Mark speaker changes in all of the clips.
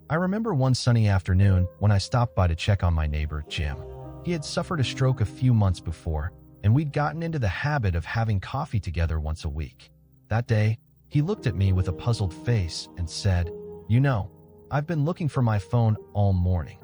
Speaker 1: I remember one sunny afternoon when I stopped by to check on my neighbor, Jim. He had suffered a stroke a few months before, and we'd gotten into the habit of having coffee together once a week. That day, he looked at me with a puzzled face and said, "You know, I've been looking for my phone all morning."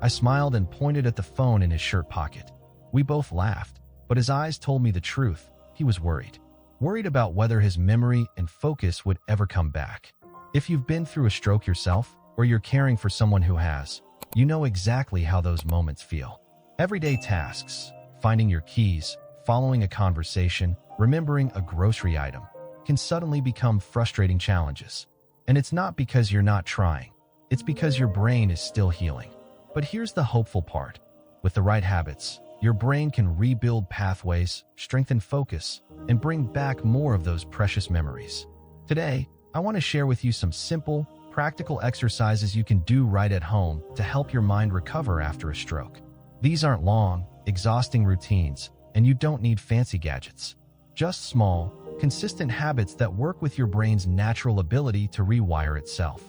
Speaker 1: I smiled and pointed at the phone in his shirt pocket. We both laughed, but his eyes told me the truth. He was worried. Worried about whether his memory and focus would ever come back. If you've been through a stroke yourself, or you're caring for someone who has, you know exactly how those moments feel. Everyday tasks, finding your keys, following a conversation, remembering a grocery item, can suddenly become frustrating challenges. And it's not because you're not trying. It's because your brain is still healing. But here's the hopeful part. With the right habits, your brain can rebuild pathways, strengthen focus, and bring back more of those precious memories. Today, I want to share with you some simple, practical exercises you can do right at home to help your mind recover after a stroke. These aren't long, exhausting routines, and you don't need fancy gadgets. Just small, consistent habits that work with your brain's natural ability to rewire itself.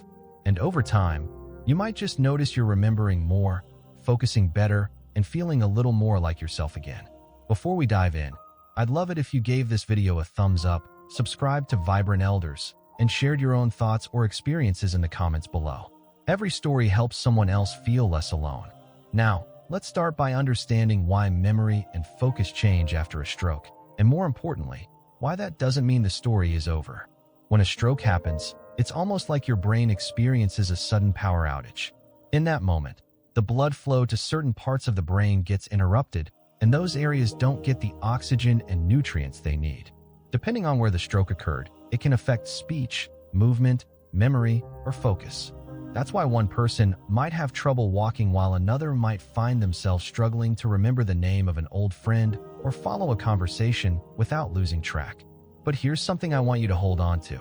Speaker 1: And over time, you might just notice you're remembering more, focusing better, and feeling a little more like yourself again. Before we dive in, I'd love it if you gave this video a thumbs up, subscribed to Vibrant Elders, and shared your own thoughts or experiences in the comments below. Every story helps someone else feel less alone. Now, let's start by understanding why memory and focus change after a stroke, and more importantly, why that doesn't mean the story is over. When a stroke happens, it's almost like your brain experiences a sudden power outage. In that moment, the blood flow to certain parts of the brain gets interrupted, and those areas don't get the oxygen and nutrients they need. Depending on where the stroke occurred, it can affect speech, movement, memory, or focus. That's why one person might have trouble walking while another might find themselves struggling to remember the name of an old friend or follow a conversation without losing track. But here's something I want you to hold on to.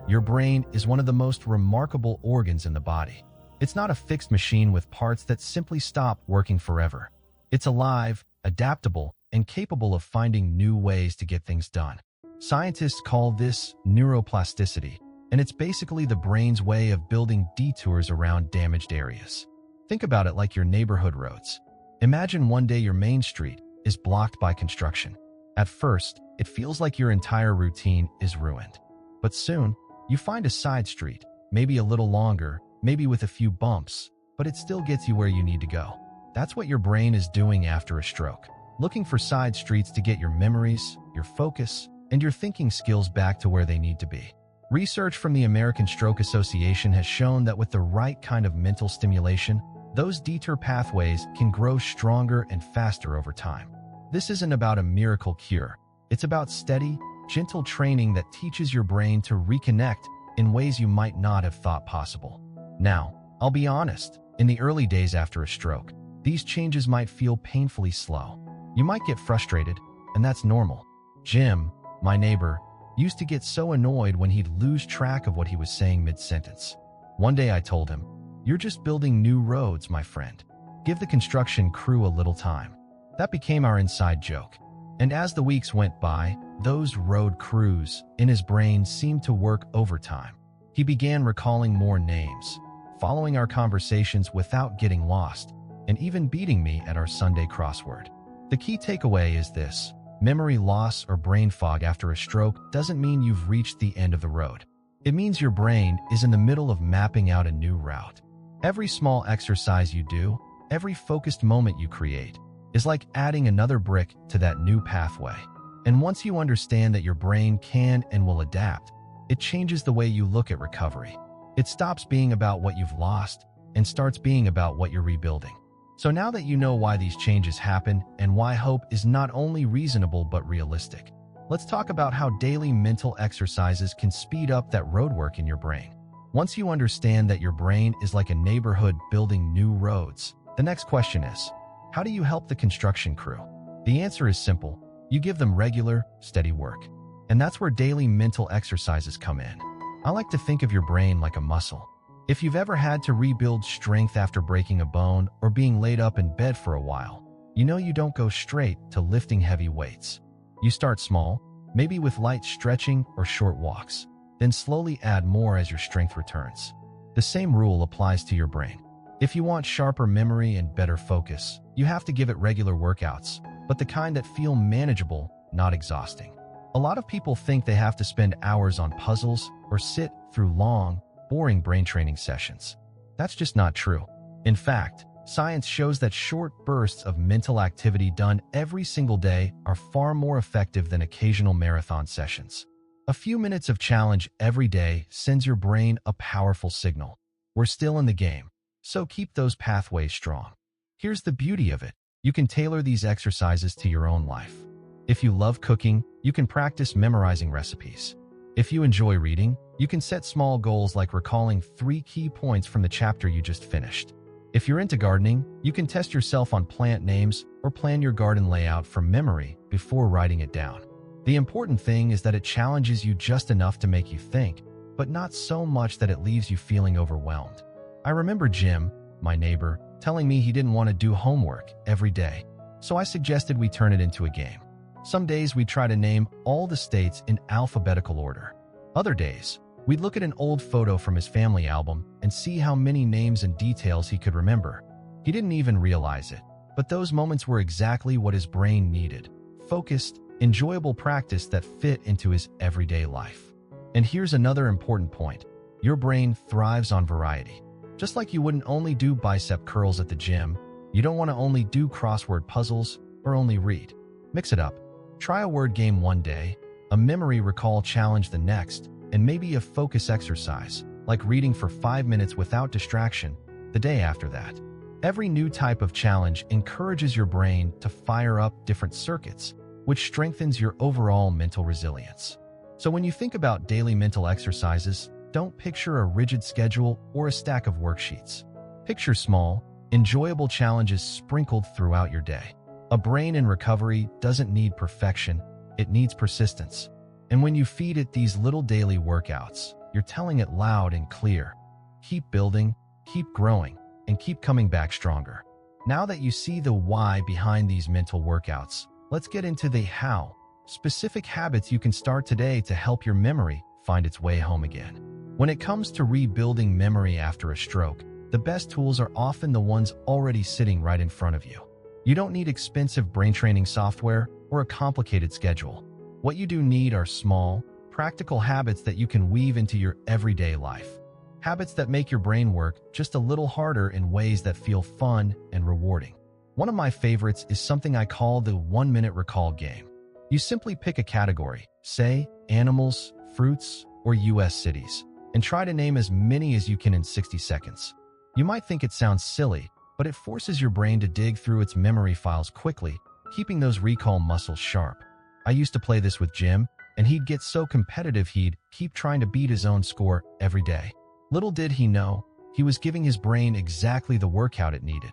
Speaker 1: Your brain is one of the most remarkable organs in the body. It's not a fixed machine with parts that simply stop working forever. It's alive, adaptable, and capable of finding new ways to get things done. Scientists call this neuroplasticity, and it's basically the brain's way of building detours around damaged areas. Think about it like your neighborhood roads. Imagine one day your main street is blocked by construction. At first, it feels like your entire routine is ruined. But soon, you find a side street, maybe a little longer, maybe with a few bumps, but it still gets you where you need to go. That's what your brain is doing after a stroke, looking for side streets to get your memories, your focus, and your thinking skills back to where they need to be. Research from the American Stroke Association has shown that with the right kind of mental stimulation, those detour pathways can grow stronger and faster over time. This isn't about a miracle cure. It's about steady, gentle training that teaches your brain to reconnect in ways you might not have thought possible. Now, I'll be honest, in the early days after a stroke, these changes might feel painfully slow. You might get frustrated, and that's normal. Jim, my neighbor, used to get so annoyed when he'd lose track of what he was saying mid-sentence. One day I told him, "You're just building new roads, my friend. Give the construction crew a little time." That became our inside joke. And as the weeks went by, those road crews in his brain seemed to work overtime. He began recalling more names, following our conversations without getting lost, and even beating me at our Sunday crossword. The key takeaway is this. Memory loss or brain fog after a stroke doesn't mean you've reached the end of the road. It means your brain is in the middle of mapping out a new route. Every small exercise you do, every focused moment you create, is like adding another brick to that new pathway. And once you understand that your brain can and will adapt, it changes the way you look at recovery. It stops being about what you've lost and starts being about what you're rebuilding. So now that you know why these changes happen and why hope is not only reasonable but realistic, let's talk about how daily mental exercises can speed up that roadwork in your brain. Once you understand that your brain is like a neighborhood building new roads, the next question is, how do you help the construction crew? The answer is simple. You give them regular, steady work. And that's where daily mental exercises come in. I like to think of your brain like a muscle. If you've ever had to rebuild strength after breaking a bone or being laid up in bed for a while, you know you don't go straight to lifting heavy weights. You start small, maybe with light stretching or short walks, then slowly add more as your strength returns. The same rule applies to your brain. If you want sharper memory and better focus, you have to give it regular workouts, but the kind that feel manageable, not exhausting. A lot of people think they have to spend hours on puzzles or sit through long, boring brain training sessions. That's just not true. In fact, science shows that short bursts of mental activity done every single day are far more effective than occasional marathon sessions. A few minutes of challenge every day sends your brain a powerful signal. We're still in the game, so keep those pathways strong. Here's the beauty of it. You can tailor these exercises to your own life. If you love cooking, you can practice memorizing recipes. If you enjoy reading, you can set small goals like recalling 3 key points from the chapter you just finished. If you're into gardening, you can test yourself on plant names or plan your garden layout from memory before writing it down. The important thing is that it challenges you just enough to make you think, but not so much that it leaves you feeling overwhelmed. I remember Jim, my neighbor, telling me he didn't want to do homework every day, so I suggested we turn it into a game. Some days we'd try to name all the states in alphabetical order. Other days, we'd look at an old photo from his family album and see how many names and details he could remember. He didn't even realize it, but those moments were exactly what his brain needed. Focused, enjoyable practice that fit into his everyday life. And here's another important point. Your brain thrives on variety. Just like you wouldn't only do bicep curls at the gym, you don't want to only do crossword puzzles or only read. Mix it up. Try a word game one day, a memory recall challenge the next, and maybe a focus exercise, like reading for 5 minutes without distraction, the day after that. Every new type of challenge encourages your brain to fire up different circuits, which strengthens your overall mental resilience. So when you think about daily mental exercises, don't picture a rigid schedule or a stack of worksheets. Picture small, enjoyable challenges sprinkled throughout your day. A brain in recovery doesn't need perfection, it needs persistence. And when you feed it these little daily workouts, you're telling it loud and clear. Keep building, keep growing, and keep coming back stronger. Now that you see the why behind these mental workouts, let's get into the how. Specific habits you can start today to help your memory find its way home again. When it comes to rebuilding memory after a stroke, the best tools are often the ones already sitting right in front of you. You don't need expensive brain training software or a complicated schedule. What you do need are small, practical habits that you can weave into your everyday life. Habits that make your brain work just a little harder in ways that feel fun and rewarding. One of my favorites is something I call the 1-minute recall game. You simply pick a category, say animals, fruits, or US cities, and try to name as many as you can in 60 seconds. You might think it sounds silly, but it forces your brain to dig through its memory files quickly, keeping those recall muscles sharp. I used to play this with Jim, and he'd get so competitive he'd keep trying to beat his own score every day. Little did he know, he was giving his brain exactly the workout it needed.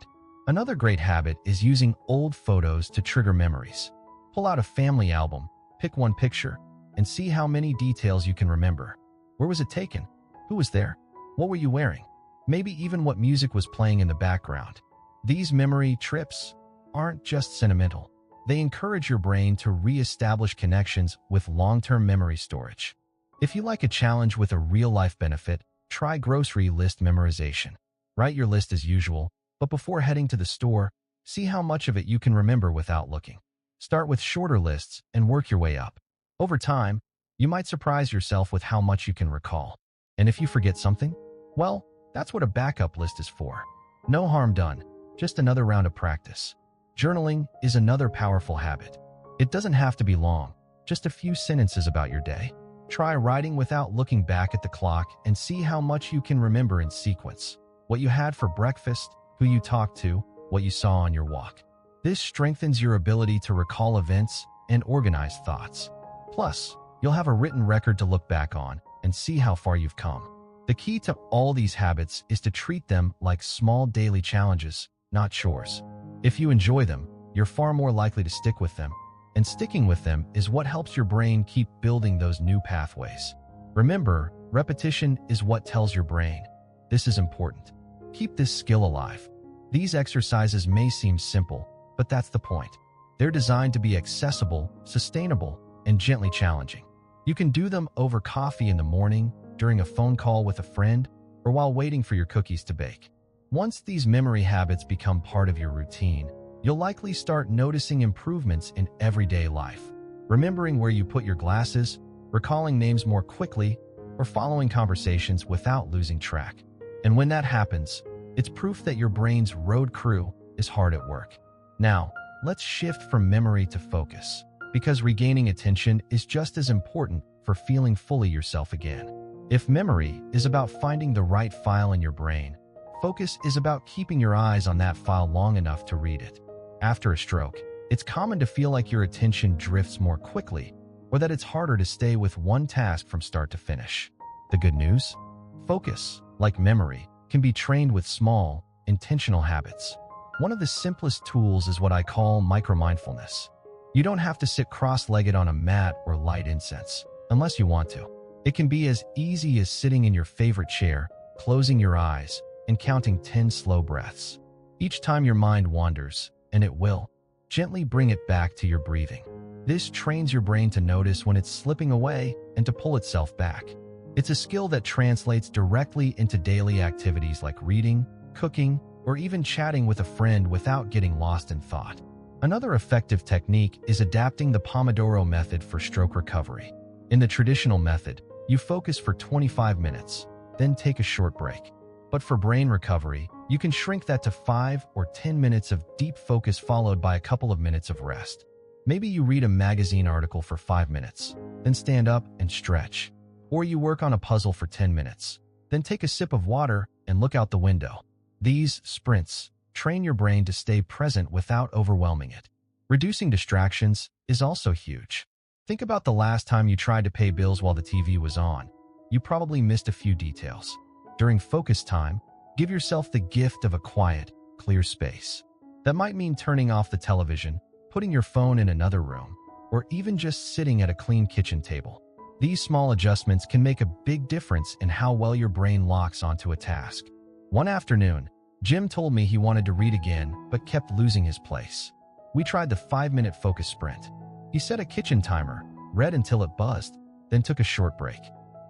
Speaker 1: Another great habit is using old photos to trigger memories. Pull out a family album, pick one picture, and see how many details you can remember. Where was it taken? Who was there? What were you wearing? Maybe even what music was playing in the background. These memory trips aren't just sentimental. They encourage your brain to re-establish connections with long-term memory storage. If you like a challenge with a real-life benefit, try grocery list memorization. Write your list as usual, but before heading to the store, see how much of it you can remember without looking. Start with shorter lists and work your way up. Over time, you might surprise yourself with how much you can recall. And if you forget something, well, that's what a backup list is for. No harm done, just another round of practice. Journaling is another powerful habit. It doesn't have to be long, just a few sentences about your day. Try writing without looking back at the clock and see how much you can remember in sequence. What you had for breakfast, who you talked to, what you saw on your walk. This strengthens your ability to recall events and organize thoughts. Plus, you'll have a written record to look back on and see how far you've come. The key to all these habits is to treat them like small daily challenges, not chores. If you enjoy them, you're far more likely to stick with them, and sticking with them is what helps your brain keep building those new pathways. Remember, repetition is what tells your brain, this is important. Keep this skill alive. These exercises may seem simple, but that's the point. They're designed to be accessible, sustainable, and gently challenging. You can do them over coffee in the morning, during a phone call with a friend, or while waiting for your cookies to bake. Once these memory habits become part of your routine, you'll likely start noticing improvements in everyday life, remembering where you put your glasses, recalling names more quickly, or following conversations without losing track. And when that happens, it's proof that your brain's road crew is hard at work. Now, let's shift from memory to focus, because regaining attention is just as important for feeling fully yourself again. If memory is about finding the right file in your brain, focus is about keeping your eyes on that file long enough to read it. After a stroke, it's common to feel like your attention drifts more quickly, or that it's harder to stay with one task from start to finish. The good news? Focus, like memory, can be trained with small, intentional habits. One of the simplest tools is what I call micro-mindfulness. You don't have to sit cross-legged on a mat or light incense, unless you want to. It can be as easy as sitting in your favorite chair, closing your eyes, and counting 10 slow breaths. Each time your mind wanders, and it will, gently bring it back to your breathing. This trains your brain to notice when it's slipping away and to pull itself back. It's a skill that translates directly into daily activities like reading, cooking, or even chatting with a friend without getting lost in thought. Another effective technique is adapting the Pomodoro method for stroke recovery. In the traditional method, you focus for 25 minutes, then take a short break. But for brain recovery, you can shrink that to 5 or 10 minutes of deep focus followed by a couple of minutes of rest. Maybe you read a magazine article for 5 minutes, then stand up and stretch. Or you work on a puzzle for 10 minutes, then take a sip of water and look out the window. These sprints train your brain to stay present without overwhelming it. Reducing distractions is also huge. Think about the last time you tried to pay bills while the TV was on. You probably missed a few details. During focus time, give yourself the gift of a quiet, clear space. That might mean turning off the television, putting your phone in another room, or even just sitting at a clean kitchen table. These small adjustments can make a big difference in how well your brain locks onto a task. One afternoon, Jim told me he wanted to read again but kept losing his place. We tried the 5-minute focus sprint. He set a kitchen timer, read until it buzzed, then took a short break.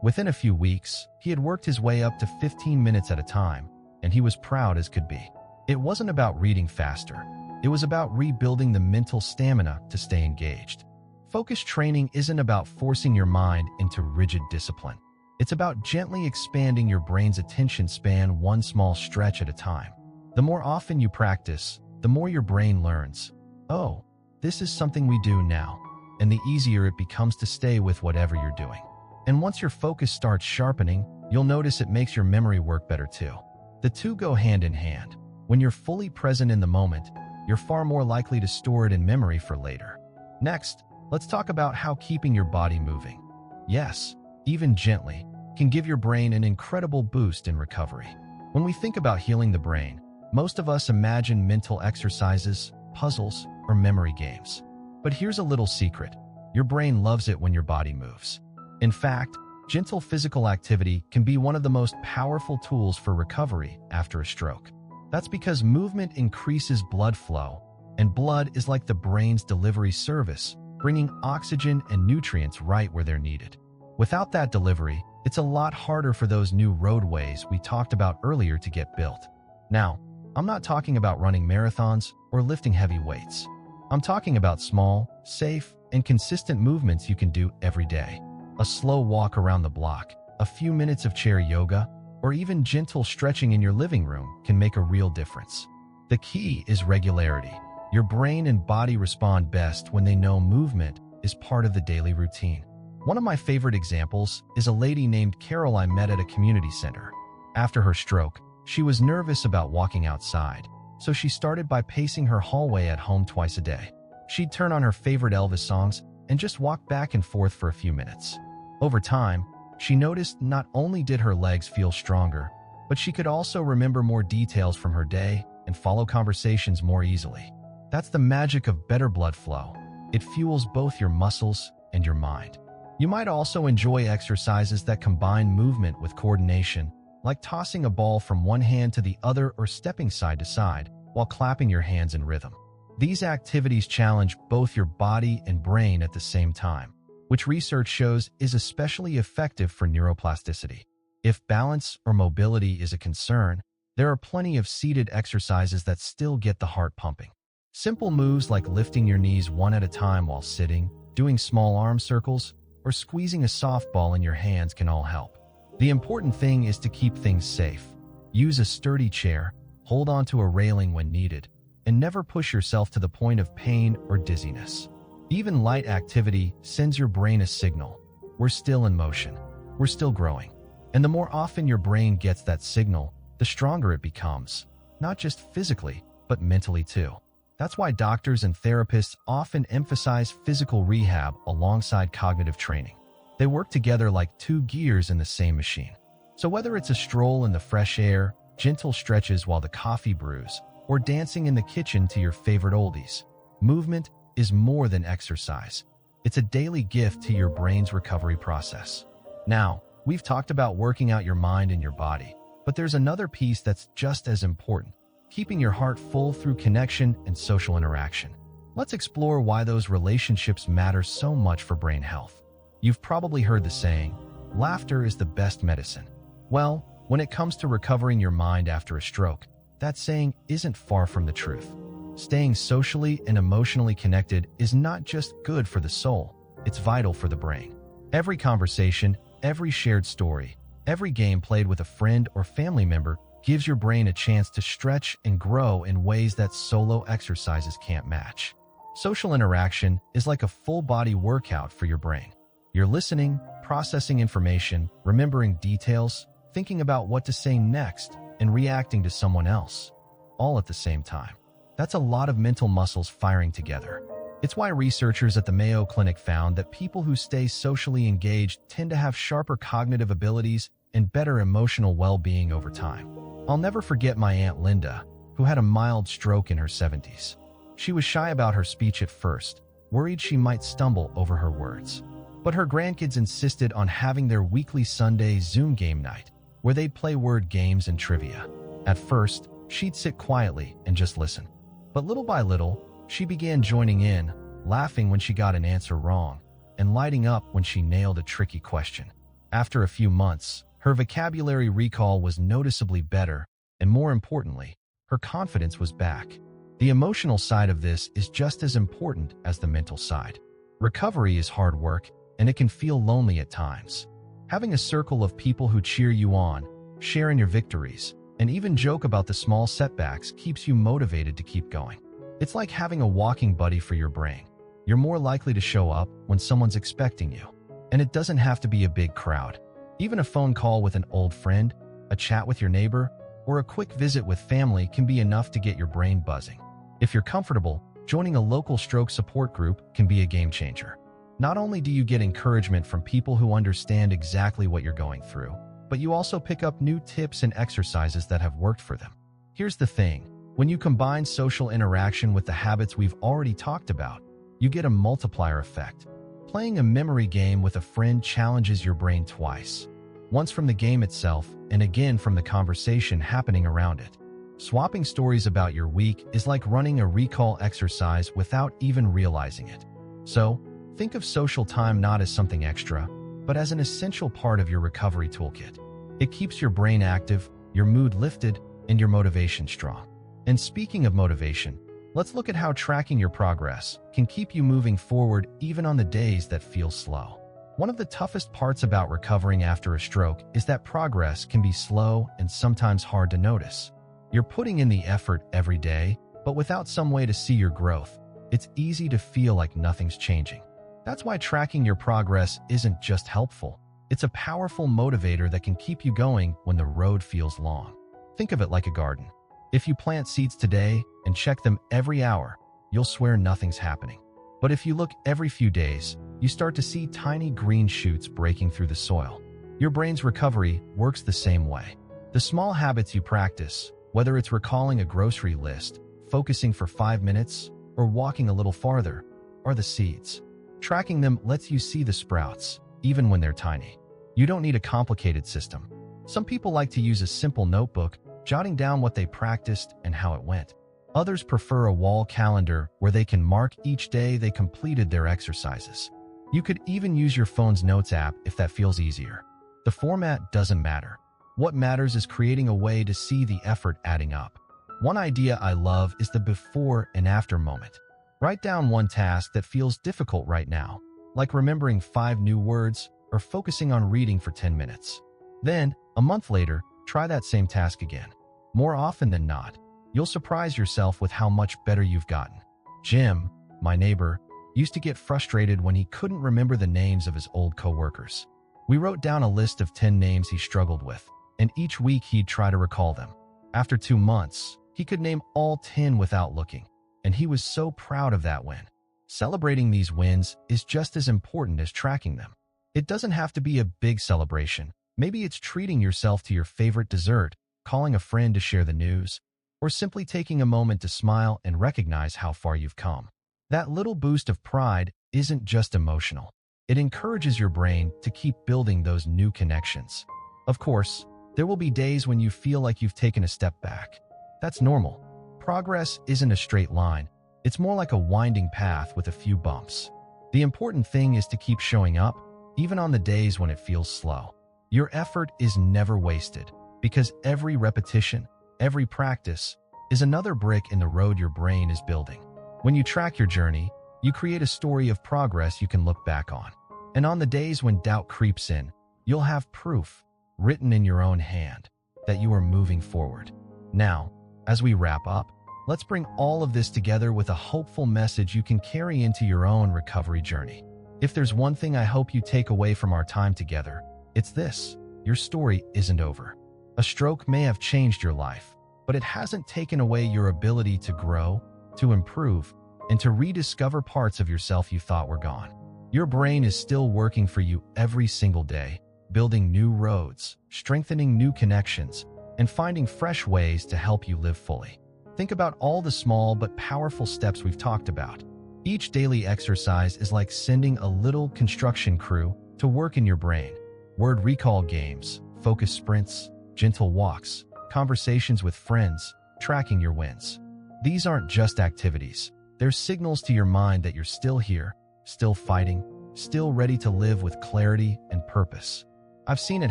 Speaker 1: Within a few weeks, he had worked his way up to 15 minutes at a time, and he was proud as could be. It wasn't about reading faster. It was about rebuilding the mental stamina to stay engaged. Focus training isn't about forcing your mind into rigid discipline. It's about gently expanding your brain's attention span one small stretch at a time. The more often you practice, the more your brain learns, oh, this is something we do now, and the easier it becomes to stay with whatever you're doing. And once your focus starts sharpening, you'll notice it makes your memory work better too. The two go hand in hand. When you're fully present in the moment, you're far more likely to store it in memory for later. Next, let's talk about how keeping your body moving, yes, even gently, can give your brain an incredible boost in recovery. When we think about healing the brain, most of us imagine mental exercises, puzzles, or memory games. But here's a little secret. Your brain loves it when your body moves. In fact, gentle physical activity can be one of the most powerful tools for recovery after a stroke. That's because movement increases blood flow, and blood is like the brain's delivery service, bringing oxygen and nutrients right where they're needed. Without that delivery, it's a lot harder for those new roadways we talked about earlier to get built. Now, I'm not talking about running marathons or lifting heavy weights. I'm talking about small, safe, and consistent movements you can do every day. A slow walk around the block, a few minutes of chair yoga, or even gentle stretching in your living room can make a real difference. The key is regularity. Your brain and body respond best when they know movement is part of the daily routine. One of my favorite examples is a lady named Carol I met at a community center. After her stroke, she was nervous about walking outside, so she started by pacing her hallway at home twice a day. She'd turn on her favorite Elvis songs and just walk back and forth for a few minutes. Over time, she noticed not only did her legs feel stronger, but she could also remember more details from her day and follow conversations more easily. That's the magic of better blood flow. It fuels both your muscles and your mind. You might also enjoy exercises that combine movement with coordination, like tossing a ball from one hand to the other or stepping side to side while clapping your hands in rhythm. These activities challenge both your body and brain at the same time, which research shows is especially effective for neuroplasticity. If balance or mobility is a concern, there are plenty of seated exercises that still get the heart pumping. Simple moves like lifting your knees one at a time while sitting, doing small arm circles, or squeezing a softball in your hands can all help. The important thing is to keep things safe. Use a sturdy chair, hold onto a railing when needed, and never push yourself to the point of pain or dizziness. Even light activity sends your brain a signal. We're still in motion. We're still growing. And the more often your brain gets that signal, the stronger it becomes, not just physically, but mentally too. That's why doctors and therapists often emphasize physical rehab alongside cognitive training. They work together like two gears in the same machine. So whether it's a stroll in the fresh air, gentle stretches while the coffee brews, or dancing in the kitchen to your favorite oldies, movement is more than exercise. It's a daily gift to your brain's recovery process. Now, we've talked about working out your mind and your body, but there's another piece that's just as important: keeping your heart full through connection and social interaction. Let's explore why those relationships matter so much for brain health. You've probably heard the saying, laughter is the best medicine. Well, when it comes to recovering your mind after a stroke, that saying isn't far from the truth. Staying socially and emotionally connected is not just good for the soul, it's vital for the brain. Every conversation, every shared story, every game played with a friend or family member gives your brain a chance to stretch and grow in ways that solo exercises can't match. Social interaction is like a full-body workout for your brain. You're listening, processing information, remembering details, thinking about what to say next, and reacting to someone else, all at the same time. That's a lot of mental muscles firing together. It's why researchers at the Mayo Clinic found that people who stay socially engaged tend to have sharper cognitive abilities and better emotional well-being over time. I'll never forget my Aunt Linda, who had a mild stroke in her 70s. She was shy about her speech at first, worried she might stumble over her words. But her grandkids insisted on having their weekly Sunday Zoom game night, where they'd play word games and trivia. At first, she'd sit quietly and just listen. But little by little, she began joining in, laughing when she got an answer wrong, and lighting up when she nailed a tricky question. After a few months, her vocabulary recall was noticeably better, and more importantly, her confidence was back. The emotional side of this is just as important as the mental side. Recovery is hard work, and it can feel lonely at times. Having a circle of people who cheer you on, share in your victories, and even joke about the small setbacks keeps you motivated to keep going. It's like having a walking buddy for your brain. You're more likely to show up when someone's expecting you. And it doesn't have to be a big crowd. Even a phone call with an old friend, a chat with your neighbor, or a quick visit with family can be enough to get your brain buzzing. If you're comfortable, joining a local stroke support group can be a game changer. Not only do you get encouragement from people who understand exactly what you're going through, but you also pick up new tips and exercises that have worked for them. Here's the thing: when you combine social interaction with the habits we've already talked about, you get a multiplier effect. Playing a memory game with a friend challenges your brain twice. Once from the game itself, and again from the conversation happening around it. Swapping stories about your week is like running a recall exercise without even realizing it. So, think of social time not as something extra, but as an essential part of your recovery toolkit. It keeps your brain active, your mood lifted, and your motivation strong. And speaking of motivation, let's look at how tracking your progress can keep you moving forward even on the days that feel slow. One of the toughest parts about recovering after a stroke is that progress can be slow and sometimes hard to notice. You're putting in the effort every day, but without some way to see your growth, it's easy to feel like nothing's changing. That's why tracking your progress isn't just helpful. It's a powerful motivator that can keep you going when the road feels long. Think of it like a garden. If you plant seeds today and check them every hour, you'll swear nothing's happening. But if you look every few days, you start to see tiny green shoots breaking through the soil. Your brain's recovery works the same way. The small habits you practice, whether it's recalling a grocery list, focusing for 5 minutes, or walking a little farther, are the seeds. Tracking them lets you see the sprouts, even when they're tiny. You don't need a complicated system. Some people like to use a simple notebook, jotting down what they practiced and how it went. Others prefer a wall calendar where they can mark each day they completed their exercises. You could even use your phone's notes app if that feels easier. The format doesn't matter. What matters is creating a way to see the effort adding up. One idea I love is the before and after moment. Write down one task that feels difficult right now, like remembering 5 new words or focusing on reading for 10 minutes. Then, a month later, try that same task again. More often than not, you'll surprise yourself with how much better you've gotten. Jim, my neighbor, used to get frustrated when he couldn't remember the names of his old coworkers. We wrote down a list of 10 names he struggled with, and each week he'd try to recall them. After 2 months, he could name all 10 without looking, and he was so proud of that win. Celebrating these wins is just as important as tracking them. It doesn't have to be a big celebration. Maybe it's treating yourself to your favorite dessert, calling a friend to share the news, or simply taking a moment to smile and recognize how far you've come. That little boost of pride isn't just emotional. It encourages your brain to keep building those new connections. Of course, there will be days when you feel like you've taken a step back. That's normal. Progress isn't a straight line. It's more like a winding path with a few bumps. The important thing is to keep showing up, even on the days when it feels slow. Your effort is never wasted, because every repetition, every practice, is another brick in the road your brain is building. When you track your journey, you create a story of progress you can look back on. And on the days when doubt creeps in, you'll have proof, written in your own hand, that you are moving forward. Now, as we wrap up, let's bring all of this together with a hopeful message you can carry into your own recovery journey. If there's one thing I hope you take away from our time together, it's this: your story isn't over. A stroke may have changed your life, but it hasn't taken away your ability to grow, to improve, and to rediscover parts of yourself you thought were gone. Your brain is still working for you every single day, building new roads, strengthening new connections, and finding fresh ways to help you live fully. Think about all the small but powerful steps we've talked about. Each daily exercise is like sending a little construction crew to work in your brain. Word recall games, focus sprints, gentle walks, conversations with friends, tracking your wins. These aren't just activities. They're signals to your mind that you're still here, still fighting, still ready to live with clarity and purpose. I've seen it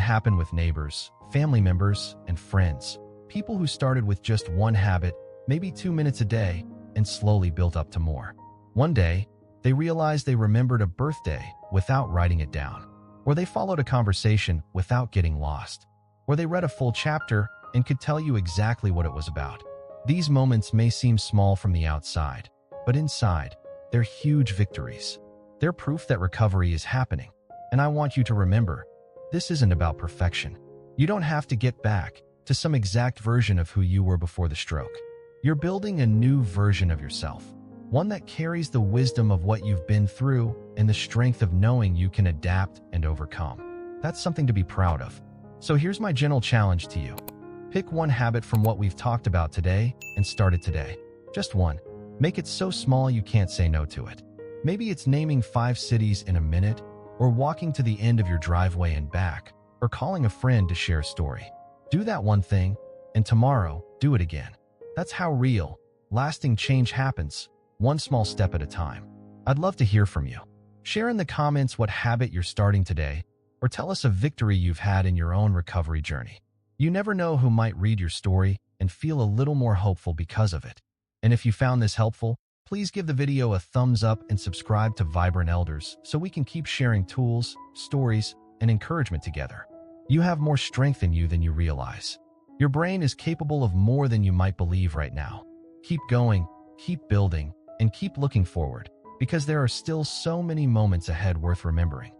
Speaker 1: happen with neighbors, family members, and friends. People who started with just one habit, maybe 2 minutes a day, and slowly built up to more. One day, they realized they remembered a birthday without writing it down, or they followed a conversation without getting lost, or they read a full chapter and could tell you exactly what it was about. These moments may seem small from the outside, but inside, they're huge victories. They're proof that recovery is happening. And I want you to remember, this isn't about perfection. You don't have to get back to some exact version of who you were before the stroke. You're building a new version of yourself, one that carries the wisdom of what you've been through and the strength of knowing you can adapt and overcome. That's something to be proud of. So here's my gentle challenge to you. Pick one habit from what we've talked about today and start it today. Just one. Make it so small you can't say no to it. Maybe it's naming 5 cities in a minute, or walking to the end of your driveway and back, or calling a friend to share a story. Do that one thing, and tomorrow, do it again. That's how real, lasting change happens, one small step at a time. I'd love to hear from you. Share in the comments what habit you're starting today, or tell us a victory you've had in your own recovery journey. You never know who might read your story and feel a little more hopeful because of it. And if you found this helpful, please give the video a thumbs up and subscribe to Vibrant Elders so we can keep sharing tools, stories, and encouragement together. You have more strength in you than you realize. Your brain is capable of more than you might believe right now. Keep going, keep building, and keep looking forward, because there are still so many moments ahead worth remembering.